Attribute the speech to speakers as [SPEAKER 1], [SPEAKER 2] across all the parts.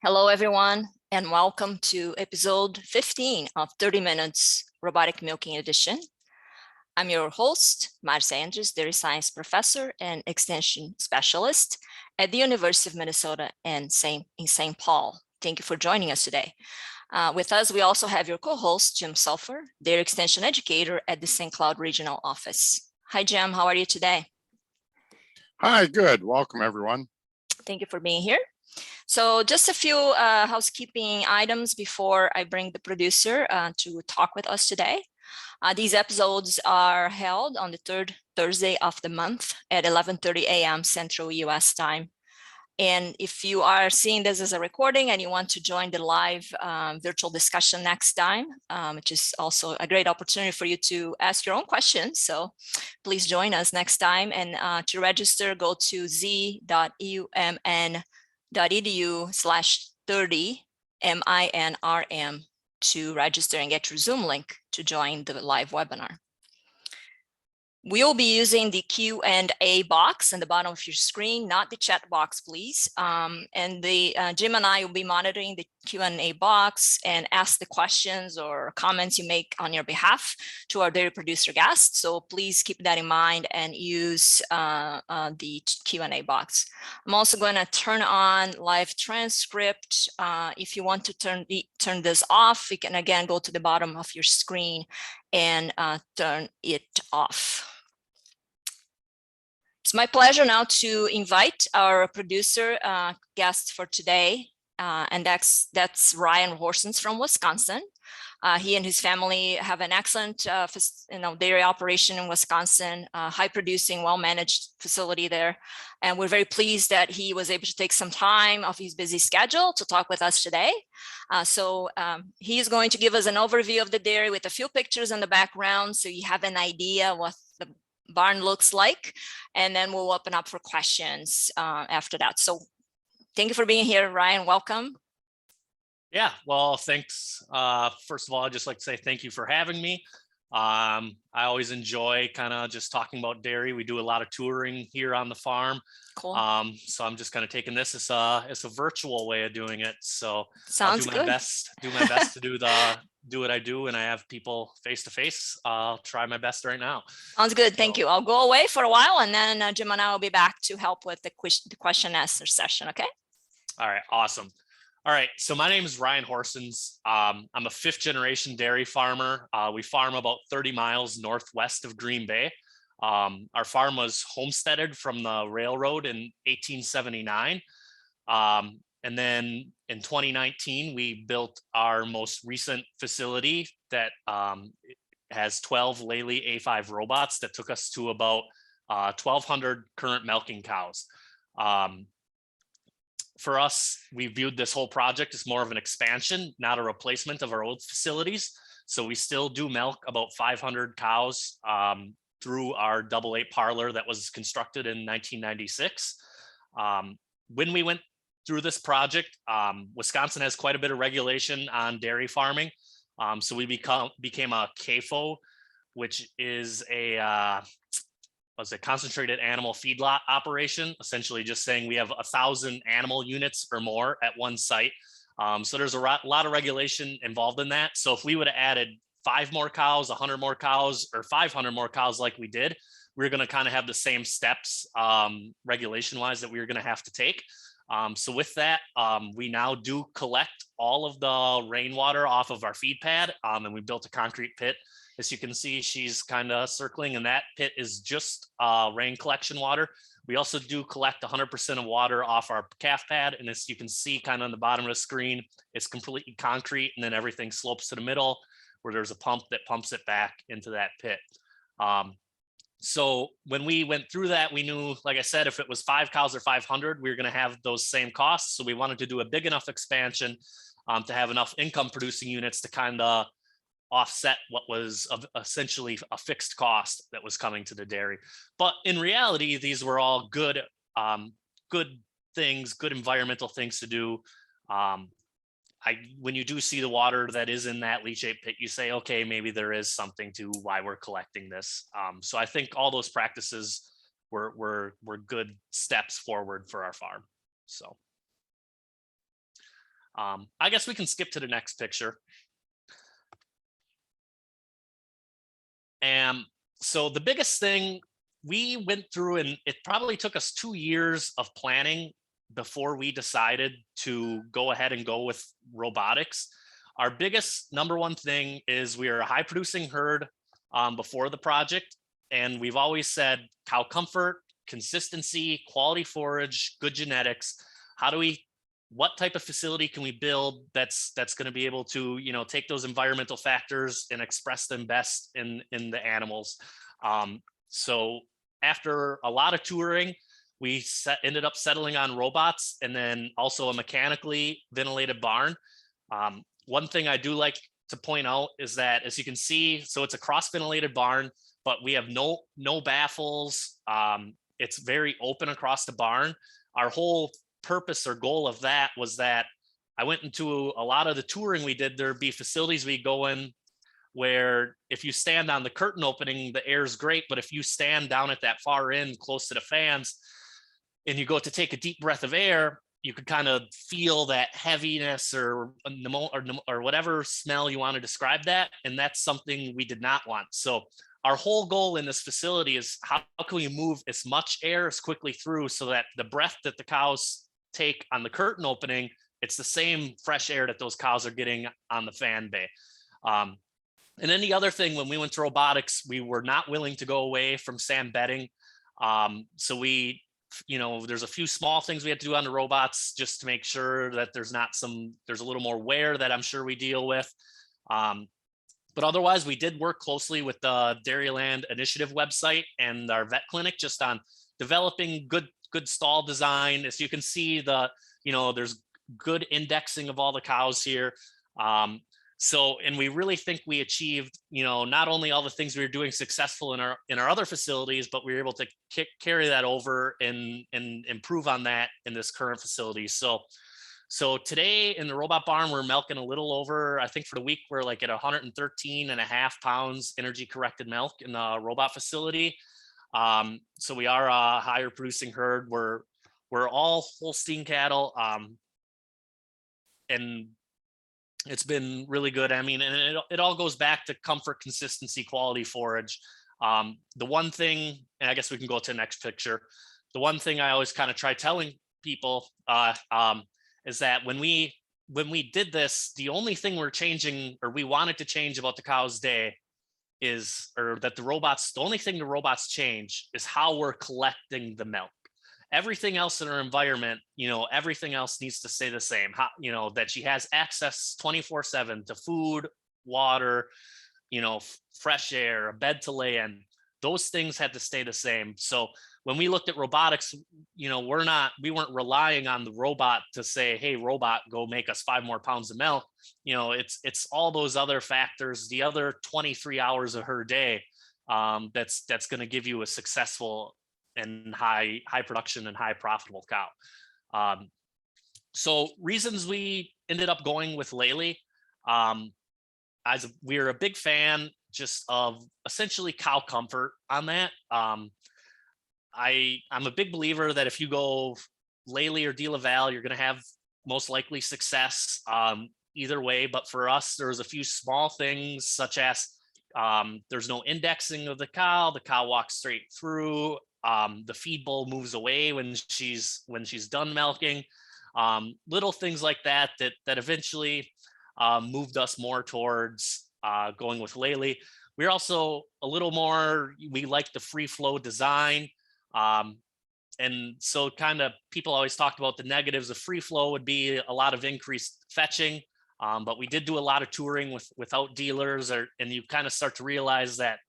[SPEAKER 1] Hello, everyone, and welcome to episode 15 of 30 Minutes Robotic Milking Edition. I'm your host, Marcia Andrews, dairy science professor and extension specialist at the University of Minnesota in St. Paul. Thank you for joining us today. With us, we also have your co-host, Jim Sulfur, dairy extension educator at the St. Cloud Regional Office. Hi, Jim. How are you today?
[SPEAKER 2] Hi, good. Welcome, everyone.
[SPEAKER 1] Thank you for being here. So just a few housekeeping items before I bring the producer to talk with us today. These episodes are held on the third Thursday of the month at 11:30 a.m. Central US time. And if you are seeing this as a recording and you want to join the live virtual discussion next time, which is also a great opportunity for you to ask your own questions. So please join us next time. And to register, go to z.umn.edu/30 MINRM to register and get your Zoom link to join the live webinar. We'll be using the Q&A box in the bottom of your screen, not the chat box, please. And Jim and I will be monitoring the Q&A box and ask the questions or comments you make on your behalf to our dairy producer guests. So please keep that in mind and use the Q&A box. I'm also going to turn on live transcript. If you want to turn this off, you can again go to the bottom of your screen and turn it off. It's my pleasure now to invite our producer guest for today, and that's Ryan Horsens from Wisconsin. He and his family have an excellent dairy operation in Wisconsin, high-producing, well-managed facility there. And we're very pleased that he was able to take some time off his busy schedule to talk with us today. So he is going to give us an overview of the dairy with a few pictures in the background so you have an idea what the barn looks like, and then we'll open up for questions after that. So thank you for being here, Ryan. Welcome.
[SPEAKER 3] Yeah, well, thanks. First of all, I'd just like to say thank you for having me. I always enjoy kind of just talking about dairy. We do a lot of touring here on the farm.
[SPEAKER 1] Cool.
[SPEAKER 3] So I'm just kind of taking this as a virtual way of doing it. So
[SPEAKER 1] Sounds
[SPEAKER 3] I'll do my best to do what I do, and I have people face to face. I'll try my best right now.
[SPEAKER 1] Sounds good. Thank you. I'll go away for a while, and then Jim and I will be back to help with the question answer session. Okay.
[SPEAKER 3] All right. Awesome. All right, so my name is Ryan Horsens. I'm a fifth generation dairy farmer. We farm about 30 miles northwest of Green Bay. Our farm was homesteaded from the railroad in 1879. And then in 2019, we built our most recent facility that has 12 Lely A5 robots that took us to about 1,200 current milking cows. For us, we viewed this whole project as more of an expansion, not a replacement of our old facilities. So we still do milk about 500 cows through our AA parlor that was constructed in 1996. When we went through this project, Wisconsin has quite a bit of regulation on dairy farming. So we became a CAFO, which is a concentrated animal feedlot operation, essentially just saying we have 1,000 animal units or more at one site. So there's a lot of regulation involved in that. So if we would have added 5 more cows, 100 more cows, or 500 more cows like we did, we're going to kind of have the same steps regulation-wise that we were going to have to take. So with that, we now do collect all of the rainwater off of our feed pad, and we built a concrete pit. As you can see, she's kind of circling, and that pit is just rain collection water. We also do collect 100% of water off our calf pad, and as you can see kind of on the bottom of the screen, it's completely concrete, and then everything slopes to the middle where there's a pump that pumps it back into that pit. So when we went through that, we knew, like I said, if it was 5 cows or 500, we were going to have those same costs. So we wanted to do a big enough expansion to have enough income producing units to kind of offset what was essentially a fixed cost that was coming to the dairy. But in reality, these were all good things, good environmental things to do. When you do see the water that is in that leachate pit, you say, okay, maybe there is something to why we're collecting this. So I think all those practices were good steps forward for our farm. So I guess we can skip to the next picture. And so the biggest thing we went through, and it probably took us 2 years of planning before we decided to go ahead and go with robotics. Our biggest number one thing is we are a high producing herd before the project. And we've always said cow comfort, consistency, quality forage, good genetics. What type of facility can we build that's going to be able to, take those environmental factors and express them best in the animals. So after a lot of touring, we ended up settling on robots and then also a mechanically ventilated barn. One thing I do like to point out is that, as you can see, so it's a cross ventilated barn, but we have no baffles. It's very open across the barn. Our whole purpose or goal of that was that I went into a lot of the touring we did. There'd be facilities we go in where if you stand on the curtain opening, the air is great. But if you stand down at that far end close to the fans and you go to take a deep breath of air, you could kind of feel that heaviness or whatever smell you want to describe that. And that's something we did not want. So our whole goal in this facility is how can we move as much air as quickly through so that the breath that the cows take on the curtain opening, it's the same fresh air that those cows are getting on the fan bay. And then the other thing, when we went to robotics, we were not willing to go away from sand bedding. So we, there's a few small things we had to do on the robots just to make sure that there's a little more wear that I'm sure we deal with. But otherwise, we did work closely with the Dairyland Initiative website and our vet clinic just on developing good stall design. As you can see, there's good indexing of all the cows here. And we really think we achieved, not only all the things we were doing successful in our other facilities, but we were able to carry that over and improve on that in this current facility. So today in the robot barn, we're milking a little over, I think for the week, we're like at 113.5 pounds energy corrected milk in the robot facility. So we are a higher producing herd. We're all Holstein cattle. And it's been really good. I mean, and it all goes back to comfort, consistency, quality forage. The one thing, and I guess we can go to the next picture. The one thing I always kind of try telling people is that when we did this, the only thing we're changing, or we wanted to change about the cow's day the only thing the robots change is how we're collecting the milk. Everything else in our environment, everything else needs to stay the same. That she has access 24/7 to food, water, fresh air, a bed to lay in. Those things had to stay the same. So when we looked at robotics, we weren't relying on the robot to say, hey, robot, go make us 5 more pounds of milk. It's all those other factors, the other 23 hours of her day that's going to give you a successful and high production and high profitable cow. So reasons we ended up going with Lely, we're a big fan just of essentially cow comfort on that. I'm a big believer that if you go Lely or De La Valle, you're going to have most likely success either way. But for us, there's a few small things such as there's no indexing of the cow. The cow walks straight through. The feed bowl moves away when she's done milking. Little things like that eventually moved us more towards going with Lely. We're also a little more, we like the free flow design. And so kind of people always talked about the negatives of free flow would be a lot of increased fetching. But we did do a lot of touring without dealers, and you kind of start to realize that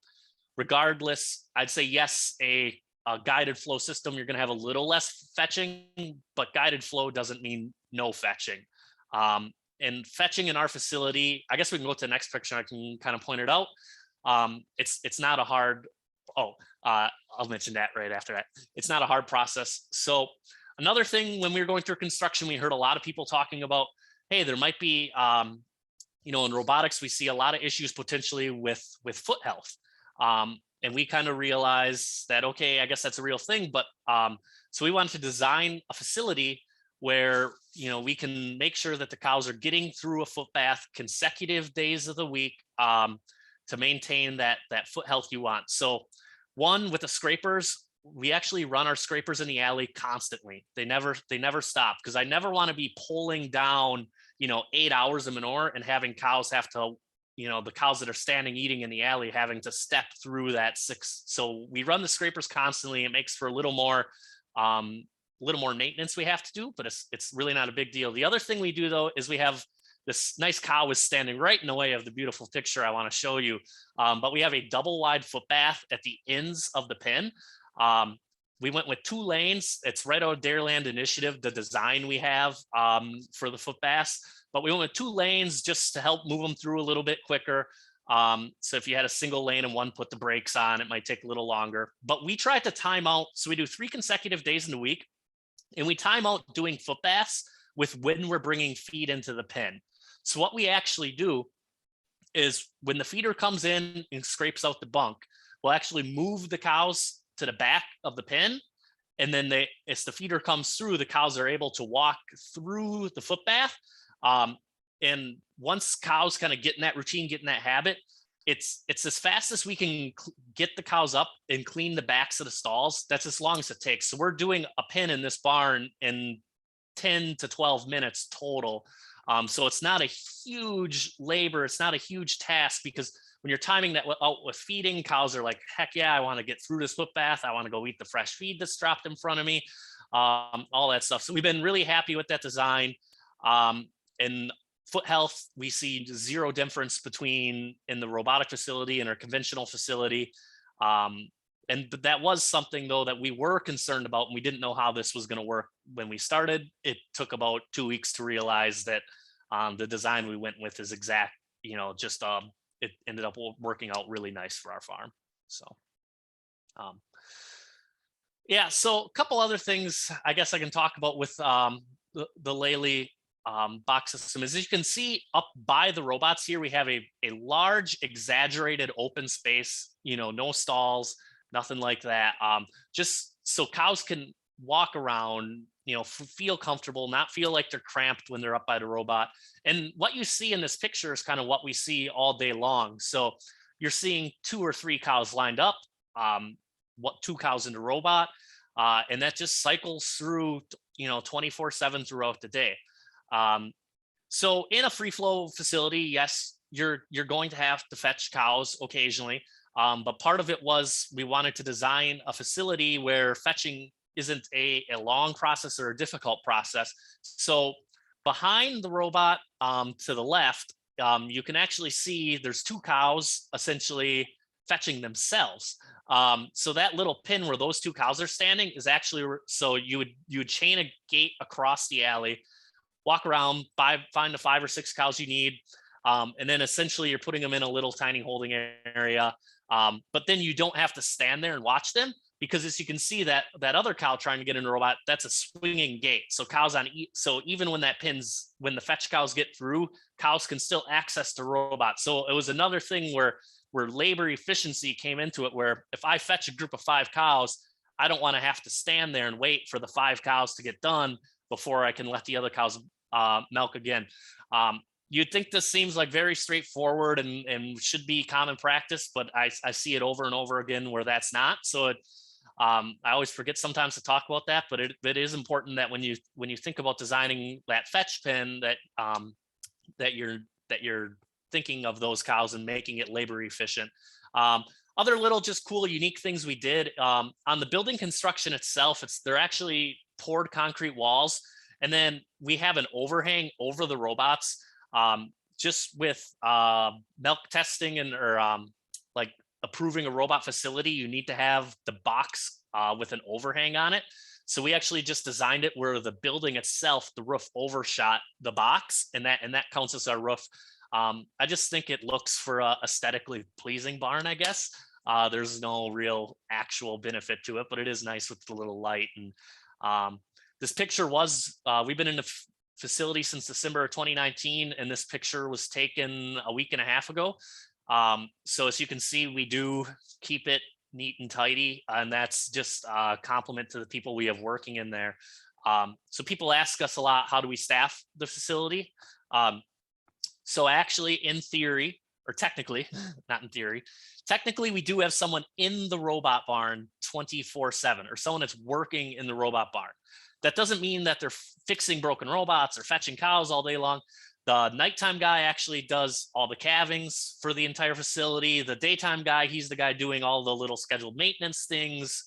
[SPEAKER 3] regardless, I'd say yes, a guided flow system, you're going to have a little less fetching, but guided flow doesn't mean no fetching. And fetching in our facility, I guess we can go to the next picture. I can kind of point it out. It's not a hard, I'll mention that right after that. It's not a hard process. So another thing, when we were going through construction, we heard a lot of people talking about, hey, there might be, in robotics, we see a lot of issues potentially with foot health. And we kind of realized that, okay, I guess that's a real thing. But so we wanted to design a facility where, we can make sure that the cows are getting through a foot bath consecutive days of the week, to maintain that foot health you want. So one, with the scrapers, we actually run our scrapers in the alley constantly. They never stop, because I never want to be pulling down, 8 hours of manure and having cows have to, the cows that are standing eating in the alley having to step through that 6. So we run the scrapers constantly. It makes for a little more maintenance we have to do, but it's really not a big deal. The other thing we do, though, is we have this nice cow is standing right in the way of the beautiful picture I want to show you. But we have a double wide foot bath at the ends of the pen. We went with 2 lanes. It's right out of Dairyland Initiative, the design we have for the foot baths. But we went with 2 lanes just to help move them through a little bit quicker. So if you had a single lane and one put the brakes on, it might take a little longer. But we tried to time out. So we do 3 consecutive days in the week, and we time out doing foot baths with when we're bringing feed into the pen. So what we actually do is when the feeder comes in and scrapes out the bunk, we'll actually move the cows to the back of the pen. And then as the feeder comes through, the cows are able to walk through the foot bath. And once cows kind of get in that routine, get in that habit, it's as fast as we can get the cows up and clean the backs of the stalls. That's as long as it takes. So we're doing a pen in this barn in 10 to 12 minutes total. So it's not a huge labor. It's not a huge task, because when you're timing that out with feeding, cows are like, heck yeah, I want to get through this foot bath. I want to go eat the fresh feed that's dropped in front of me, all that stuff. So we've been really happy with that design. And foot health, we see 0 difference between in the robotic facility and our conventional facility. But that was something, though, that we were concerned about, and we didn't know how this was going to work when we started. It took about 2 weeks to realize that the design we went with is exact, it ended up working out really nice for our farm. So, yeah, so a couple other things I guess I can talk about with the Lely box system. As you can see up by the robots here, we have a large exaggerated open space, no stalls, nothing like that. Just so cows can walk around, feel comfortable, not feel like they're cramped when they're up by the robot. And what you see in this picture is kind of what we see all day long. So you're seeing 2 or 3 cows lined up, 2 cows in the robot, and that just cycles through, 24/7 throughout the day. So in a free flow facility, yes, you're going to have to fetch cows occasionally. But part of it was we wanted to design a facility where fetching isn't a long process or a difficult process. So behind the robot, to the left, you can actually see there's 2 cows essentially fetching themselves. So that little pin where those 2 cows are standing is actually, so you would chain a gate across the alley, walk around, find the 5 or 6 cows you need. And then essentially you're putting them in a little tiny holding area. But then you don't have to stand there and watch them, because as you can see, that other cow trying to get in the robot, that's a swinging gate. So so even when when the fetch cows get through, cows can still access the robot. So it was another thing where labor efficiency came into it, where if I fetch a group of 5 cows, I don't want to have to stand there and wait for the 5 cows to get done before I can let the other cows milk again. You'd think this seems like very straightforward and should be common practice, but I see it over and over again where that's not. So I always forget sometimes to talk about that, but it is important that when you think about designing that fetch pen, that you're thinking of those cows and making it labor efficient. Other little just cool, unique things we did on the building construction itself, they're actually poured concrete walls, and then we have an overhang over the robots. Just with milk testing or like approving a robot facility, you need to have the box with an overhang on it. So we actually just designed it where the building itself, the roof overshot the box, and that counts as our roof. I just think it looks for a aesthetically pleasing barn, I guess. There's no real actual benefit to it, but it is nice with the little light. And this picture we've been in the facility since December of 2019, and this picture was taken a week and a half ago. So as you can see, we do keep it neat and tidy, and that's just a compliment to the people we have working in there. So people ask us a lot, how do we staff the facility? So actually, in theory, or technically, not in theory, technically we do have someone in the robot barn 24/7, or someone that's working in the robot barn. That doesn't mean that they're fixing broken robots or fetching cows all day long. The nighttime guy actually does all the calvings for the entire facility. The daytime guy, he's the guy doing all the little scheduled maintenance things,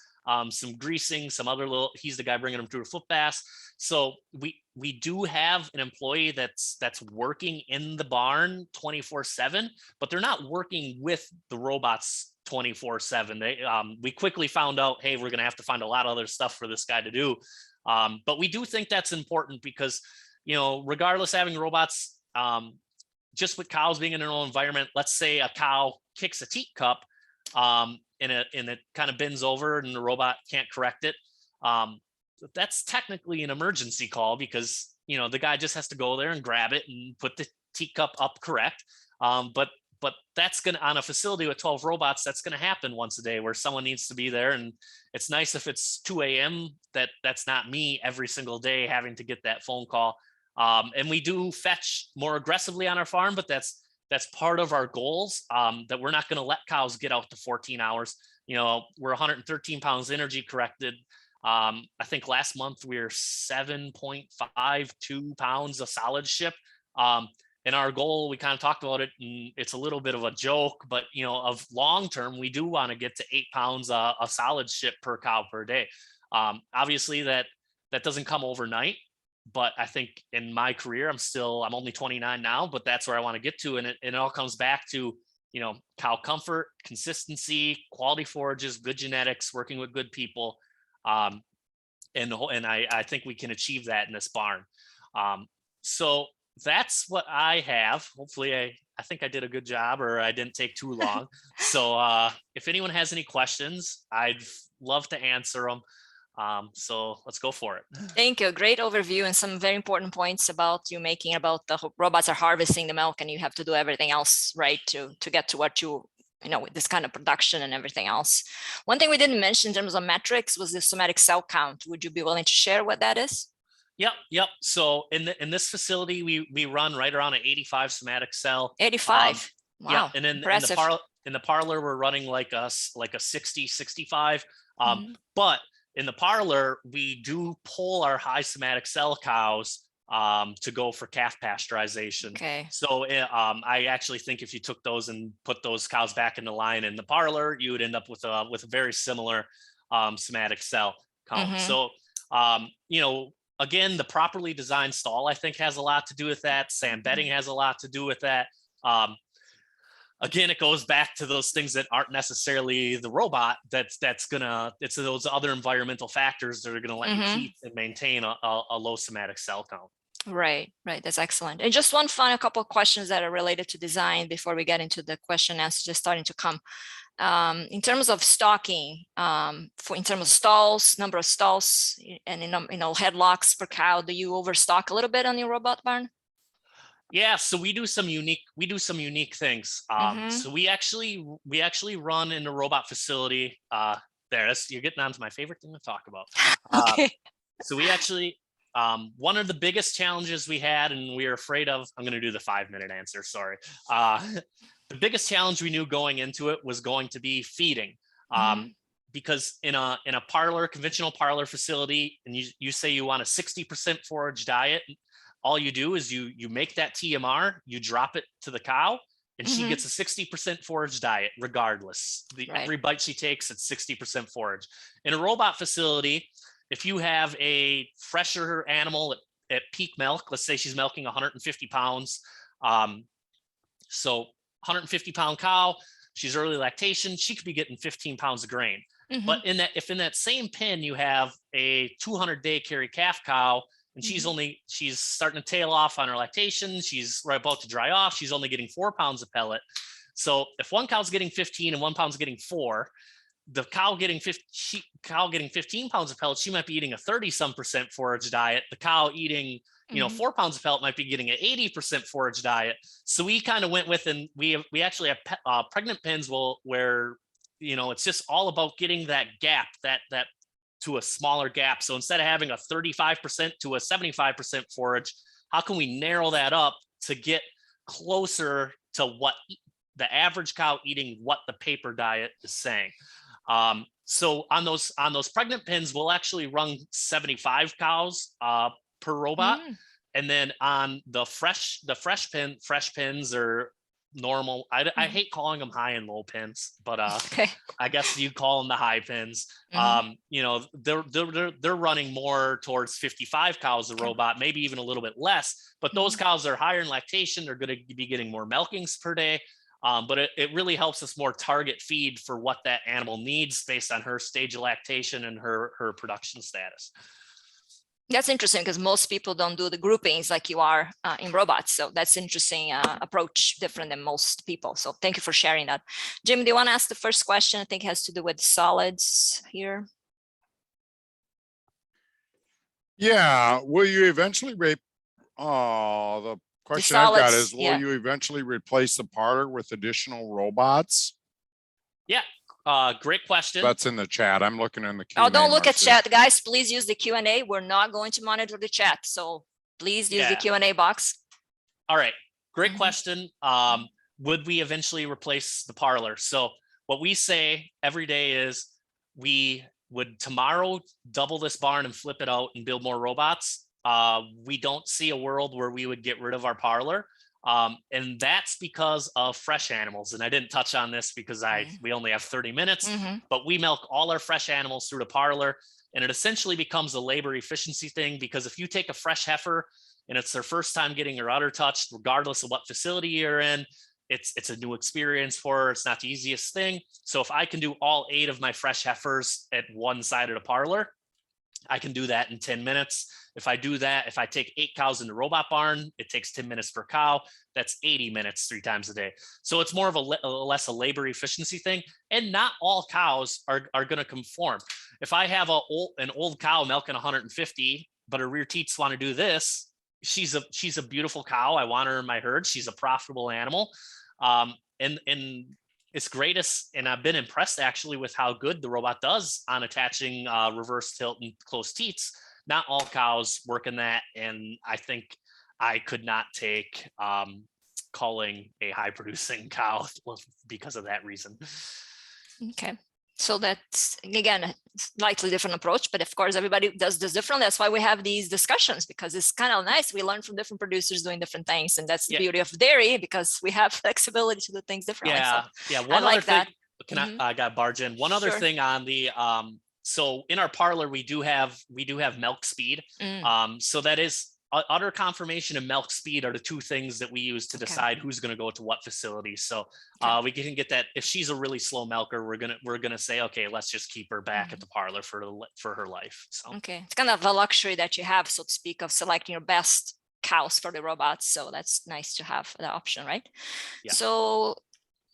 [SPEAKER 3] some greasing, some other little, he's the guy bringing them through a foot bath. So we do have an employee that's working in the barn 24/7, but they're not working with the robots 24/7. We quickly found out, hey, we're going to have to find a lot of other stuff for this guy to do. But we do think that's important because, regardless of having robots, just with cows being in their own environment, let's say a cow kicks a teacup, and it kind of bends over and the robot can't correct it. That's technically an emergency call because, the guy just has to go there and grab it and put the teacup up correct. But that's going to, on a facility with 12 robots, that's going to happen once a day where someone needs to be there. And it's nice if it's 2 a.m. that's not me every single day having to get that phone call. And we do fetch more aggressively on our farm, but that's part of our goals, that we're not going to let cows get out to 14 hours. We're 113 pounds energy corrected. I think last month we were 7.52 pounds of solid ship. And our goal, we kind of talked about it, and it's a little bit of a joke, but of long term, we do want to get to 8 pounds of solid ship per cow per day. Obviously, that doesn't come overnight, but I think in my career, I'm only 29 now, but that's where I want to get to, and it all comes back to cow comfort, consistency, quality forages, good genetics, working with good people. And I think we can achieve that in this barn. So that's what I have. Hopefully I think I did a good job, or I didn't take too long. So if anyone has any questions, I'd love to answer them. So let's go for it.
[SPEAKER 1] Thank you. Great overview and some very important points about the robots are harvesting the milk and you have to do everything else right to get to what with this kind of production and everything else. One thing we didn't mention in terms of metrics was the somatic cell count. Would you be willing to share what that is?
[SPEAKER 3] Yep. So in this facility, we run right around an 85 somatic cell.
[SPEAKER 1] 85. Wow.
[SPEAKER 3] Yeah, and
[SPEAKER 1] impressive.
[SPEAKER 3] in the parlor, we're running like a 60, 65. But in the parlor, we do pull our high somatic cell cows to go for calf pasteurization.
[SPEAKER 1] Okay.
[SPEAKER 3] So I actually think if you took those and put those cows back in the line in the parlor, you would end up with a very similar somatic cell count. So again, the properly designed stall, I think, has a lot to do with that. Sand bedding has a lot to do with that. Again, it goes back to those things that aren't necessarily the robot. It's those other environmental factors that are gonna let you keep and maintain a low somatic cell count.
[SPEAKER 1] Right. That's excellent. And just one final couple of questions that are related to design before we get into the question and answer just starting to come. In terms of stocking, in terms of stalls, number of stalls, and headlocks per cow, do you overstock a little bit on your robot barn?
[SPEAKER 3] Yeah, so we do some unique things. So we actually run in the robot facility. You're getting on to my favorite thing to talk about.
[SPEAKER 1] Okay.
[SPEAKER 3] So we actually, one of the biggest challenges we had, and we were afraid of, I'm going to do the 5-minute answer. Sorry. The biggest challenge we knew going into it was going to be feeding, because in a conventional parlor facility, and you say you want a 60% forage diet, all you do is you make that TMR, you drop it to the cow, and she gets a 60% forage diet regardless. Every bite she takes, it's 60% forage. In a robot facility, if you have a fresher animal at peak milk, let's say she's milking 150 pounds, so 150-pound cow, she's early lactation, she could be getting 15 pounds of grain. But if in that same pen you have a 200-day carry calf cow, and she's starting to tail off on her lactation, she's right about to dry off, she's only getting 4 pounds of pellet. So if one cow's getting 15 and 1 pound's getting 4, the cow getting 15 pounds of pellet, she might be eating a 30-some% forage diet. The cow eating 4 pounds of pellet might be getting an 80% forage diet. So we kind of went with, and we actually have pregnant pens where it's just all about getting that gap, that to a smaller gap. So instead of having a 35% to a 75% forage, how can we narrow that up to get closer to what the average cow eating what the paper diet is saying? So on those pregnant pins, we'll actually run 75 cows per robot. And then on the fresh pins are normal. I hate calling them high and low pins, but
[SPEAKER 1] Okay.
[SPEAKER 3] I guess you call them the high pins. You know, they're running more towards 55 cows a robot, maybe even a little bit less, but those cows are higher in lactation. They're going to be getting more milkings per day. But it really helps us more target feed for what that animal needs based on her stage of lactation and her production status.
[SPEAKER 1] That's interesting because most people don't do the groupings like you are in robots. So that's interesting approach, different than most people. So thank you for sharing that. Jim, do you want to ask the first question? I think it has to do with solids here.
[SPEAKER 2] Yeah, will you eventually the question I've got is, will you eventually replace the parlor with additional robots?
[SPEAKER 3] Yeah, great question.
[SPEAKER 2] That's in the chat. I'm looking in the Q&A.
[SPEAKER 1] Oh, don't look at chat, guys. Please use the Q&A. We're not going to monitor the chat, so please use the Q&A box.
[SPEAKER 3] All right, great question. Would we eventually replace the parlor? So what we say every day is we would tomorrow double this barn and flip it out and build more robots. We don't see a world where we would get rid of our parlor. And that's because of fresh animals. And I didn't touch on this because we only have 30 minutes, but we milk all our fresh animals through the parlor. And it essentially becomes a labor efficiency thing, because if you take a fresh heifer and it's their first time getting her udder touched, regardless of what facility you're in, it's a new experience for her. It's not the easiest thing. So if I can do all 8 of my fresh heifers at one side of the parlor, I can do that in 10 minutes. If I do that, if I take 8 cows in the robot barn, it takes 10 minutes per cow. That's 80 minutes 3 times a day. So it's more of less a labor efficiency thing. And not all cows are going to conform. If I have an old cow milking 150, but her rear teats want to do this, she's a beautiful cow. I want her in my herd. She's a profitable animal. And it's greatest, and I've been impressed actually with how good the robot does on attaching reverse tilt and close teats. Not all cows work in that, and I think I could not take culling a high producing cow because of that reason.
[SPEAKER 1] Okay, so that's again a slightly different approach, but of course everybody does this different. That's why we have these discussions, because it's kind of nice. We learn from different producers doing different things, and that's the beauty of dairy, because we have flexibility to do things differently.
[SPEAKER 3] Yeah,
[SPEAKER 1] so
[SPEAKER 3] One other
[SPEAKER 1] like
[SPEAKER 3] thing,
[SPEAKER 1] that.
[SPEAKER 3] I got barge in. One other thing on the so in our parlor we do have milk speed. So that is udder conformation and milk speed are the 2 things that we use to decide who's going to go to what facility. So we can get that. If she's a really slow milker, we're gonna say, okay, let's just keep her back at the parlor for her life. So
[SPEAKER 1] it's kind of a luxury that you have, so to speak, of selecting your best cows for the robots. So that's nice to have the option, right? So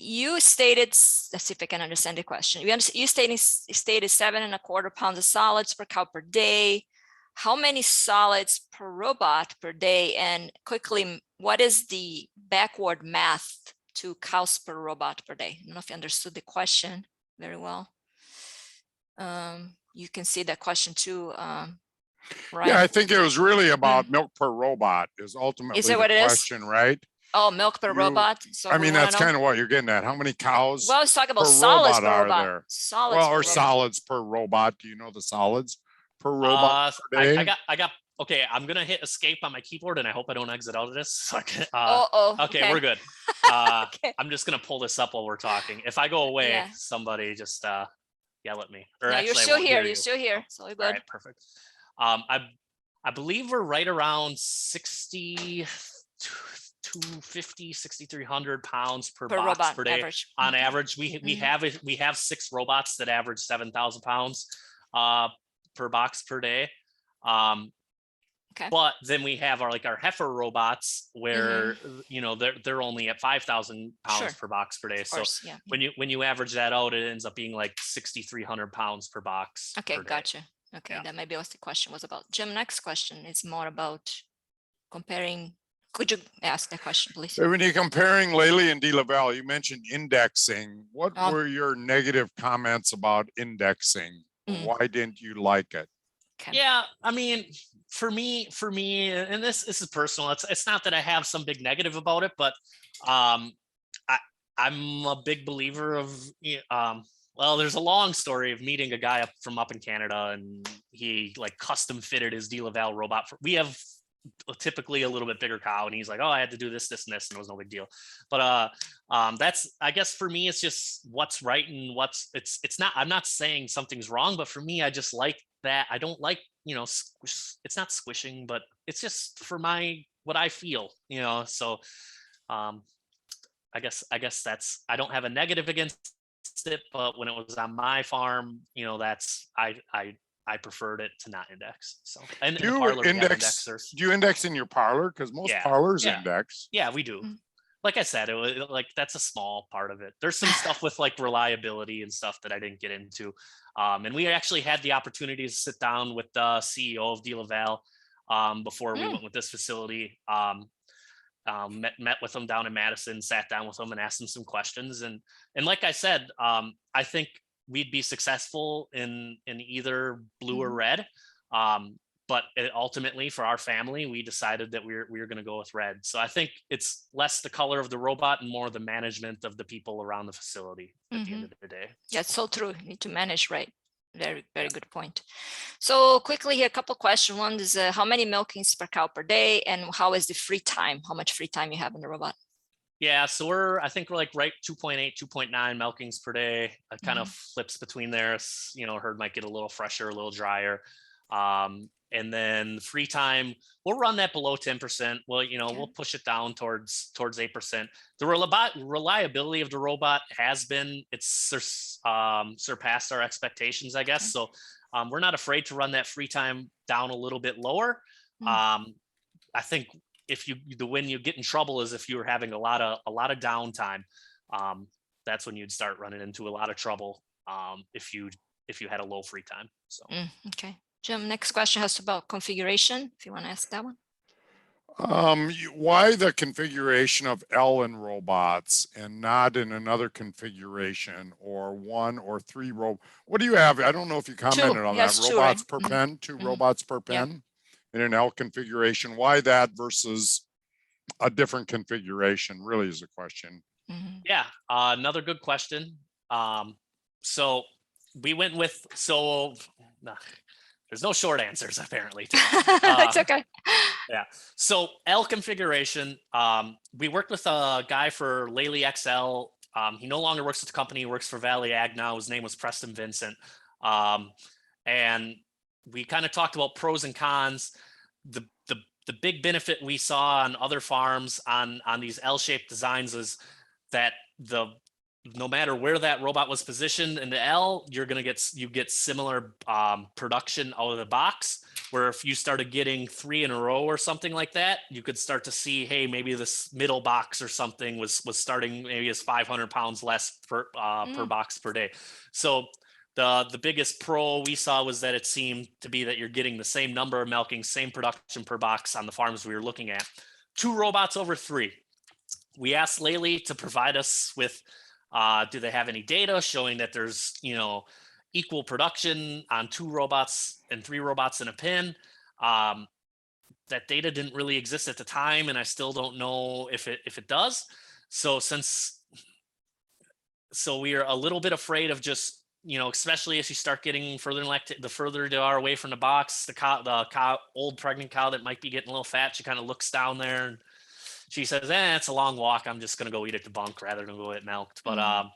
[SPEAKER 1] you stated, let's see if I can understand the question. You stated 7.25 pounds of solids per cow per day. How many solids per robot per day? And quickly, what is the backward math to cows per robot per day? I don't know if you understood the question very well. You can see that question too, right?
[SPEAKER 2] Yeah, I think it was really about milk per robot is ultimately the question, right?
[SPEAKER 1] Oh, milk per robot. So
[SPEAKER 2] I mean, that's kind of what you're getting at. How many cows?
[SPEAKER 1] Well, I was talking about solids per robot.
[SPEAKER 2] There?
[SPEAKER 1] Solids
[SPEAKER 2] or solids per robot. Do you know the solids per robot per day?
[SPEAKER 3] I got. Okay, I'm gonna hit escape on my keyboard, and I hope I don't exit out of this. So okay, we're good. I'm just gonna pull this up while we're talking. If I go away, somebody just yell at me. Or
[SPEAKER 1] no,
[SPEAKER 3] actually,
[SPEAKER 1] you're still here. You're still here. So we're good.
[SPEAKER 3] All right, perfect. I believe we're right around 6,300 pounds per box
[SPEAKER 1] robot
[SPEAKER 3] per day.
[SPEAKER 1] Average.
[SPEAKER 3] On average, we have 6 robots that average 7,000 pounds per box per day. But then we have our heifer robots where they're only at 5,000 pounds per box per day. So when you average that out, it ends up being like 6,300 pounds per box.
[SPEAKER 1] Okay, gotcha. Okay, that maybe what the question was about. Jim, next question is more about comparing. Could you ask that question, please?
[SPEAKER 2] So when you're comparing Lely and DeLaval, you mentioned indexing. What were your negative comments about indexing? Why didn't you like it?
[SPEAKER 1] Okay.
[SPEAKER 3] Yeah, I mean, for me, and this is personal. It's not that I have some big negative about it, but I'm a big believer of well, there's a long story of meeting a guy from up in Canada, and he like custom fitted his De La Valle robot. We have typically a little bit bigger cow, and he's like, oh, I had to do this, this, and this, and it was no big deal. But that's, I guess for me, it's just what's right and it's not, I'm not saying something's wrong, but for me, I just like that. I don't like, it's not squishing, but it's just for what I feel, so I guess that's, I don't have a negative against it, but when it was on my farm, that's, I preferred it to not index. So, and
[SPEAKER 2] Do
[SPEAKER 3] in the
[SPEAKER 2] you
[SPEAKER 3] parlor, we have
[SPEAKER 2] index?
[SPEAKER 3] indexers.
[SPEAKER 2] Do you index in your parlor? Because most
[SPEAKER 3] Yeah,
[SPEAKER 2] parlors
[SPEAKER 3] yeah.
[SPEAKER 2] index.
[SPEAKER 3] Yeah, we do. Like I said, it was like, that's a small part of it. There's some stuff with like reliability and stuff that I didn't get into. And we actually had the opportunity to sit down with the CEO of De La Valle before we went with this facility. Met with them down in Madison, sat down with them and asked them some questions. And like I said, I think we'd be successful in either blue or red. But ultimately for our family, we decided that we were going to go with red. So I think it's less the color of the robot and more the management of the people around the facility at the end of the day.
[SPEAKER 1] Yeah, it's so true. You need to manage, right? Very, very good point. So quickly here, a couple of questions. One is how many milkings per cow per day, and how is the free time? How much free time you have in the robot?
[SPEAKER 3] Yeah, so I think we're like right 2.8, 2.9 milkings per day. It kind of flips between there. Herd might get a little fresher, a little drier. And then free time, we'll run that below 10%. Well, we'll push it down towards 8%. The reliability of the robot has been, it's surpassed our expectations, I guess. So we're not afraid to run that free time down a little bit lower. I think when you get in trouble is if you were having a lot of downtime. That's when you'd start running into a lot of trouble if you had a low free time. So
[SPEAKER 1] okay. Jim, next question has about configuration, if you want to ask that one.
[SPEAKER 2] Why the configuration of L in robots and not in another configuration or 1 or 3 what do you have? I don't know if you commented on that. Robots per pen, 2 robots per pen in an L configuration. Why that versus a different configuration really is a question.
[SPEAKER 3] Yeah, another good question. So we went with, there's no short answers apparently.
[SPEAKER 1] It's okay.
[SPEAKER 3] Yeah. So L configuration, we worked with a guy for Lely XL. He no longer works at the company. He works for Valley Ag now. His name was Preston Vincent. And we kind of talked about pros and cons. The big benefit we saw on other farms on these L-shaped designs is that no matter where that robot was positioned in the L, you get similar production out of the box. Where if you started getting 3 in a row or something like that, you could start to see, hey, maybe this middle box or something was starting maybe as 500 pounds less per box per day. So the biggest pro we saw was that it seemed to be that you're getting the same number of milking, same production per box on the farms we were looking at. 2 robots over 3. We asked Lely to provide us with do they have any data showing that there's, equal production on 2 robots and 3 robots in a pen? That data didn't really exist at the time, and I still don't know if it does. So we are a little bit afraid of just, especially as you start getting further the further you are away from the box, the cow, old pregnant cow that might be getting a little fat, she kind of looks down there and she says, it's a long walk. I'm just going to go eat at the bunk rather than go get milked. But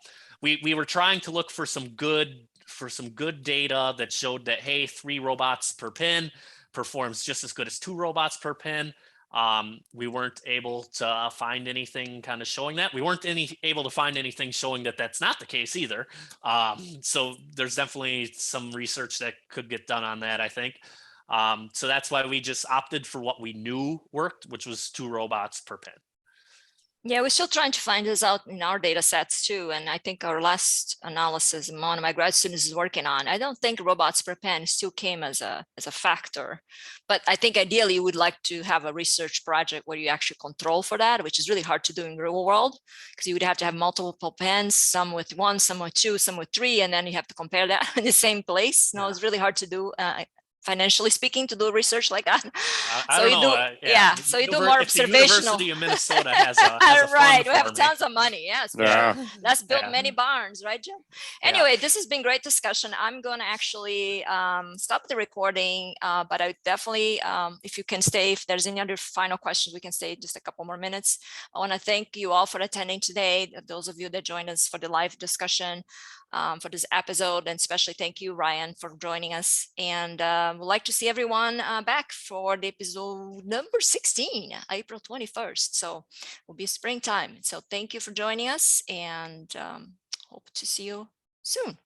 [SPEAKER 3] we were trying to look for some good data that showed that, hey, 3 robots per pen performs just as good as 2 robots per pen. We weren't able to find anything kind of showing that. We weren't able to find anything showing that that's not the case either. So there's definitely some research that could get done on that, I think. So that's why we just opted for what we knew worked, which was 2 robots per pen.
[SPEAKER 1] Yeah, we're still trying to find this out in our data sets too. And I think our last analysis one of my grad students is working on, I don't think robots per pen still came as a factor. But I think ideally you would like to have a research project where you actually control for that, which is really hard to do in real world, because you would have to have multiple pens, some with one, some with two, some with three, and then you have to compare that in the same place. No, it's really hard to do. Financially speaking, to do research like that.
[SPEAKER 3] I don't know.
[SPEAKER 1] Yeah, so you do more observational.
[SPEAKER 3] The University of Minnesota has a
[SPEAKER 1] right,
[SPEAKER 3] fund
[SPEAKER 1] we have
[SPEAKER 3] for me.
[SPEAKER 1] tons of money. Yes,
[SPEAKER 2] Yeah.
[SPEAKER 1] let's build
[SPEAKER 3] Yeah.
[SPEAKER 1] many barns, right, Jim? Anyway, this has been great discussion. I'm going to actually stop the recording, but I definitely, if you can stay, if there's any other final questions, we can stay just a couple more minutes. I want to thank you all for attending today, those of you that joined us for the live discussion for this episode, and especially thank you, Ryan, for joining us. And we'd like to see everyone back for the episode number 16, April 21st. So will be springtime. So thank you for joining us, and hope to see you soon.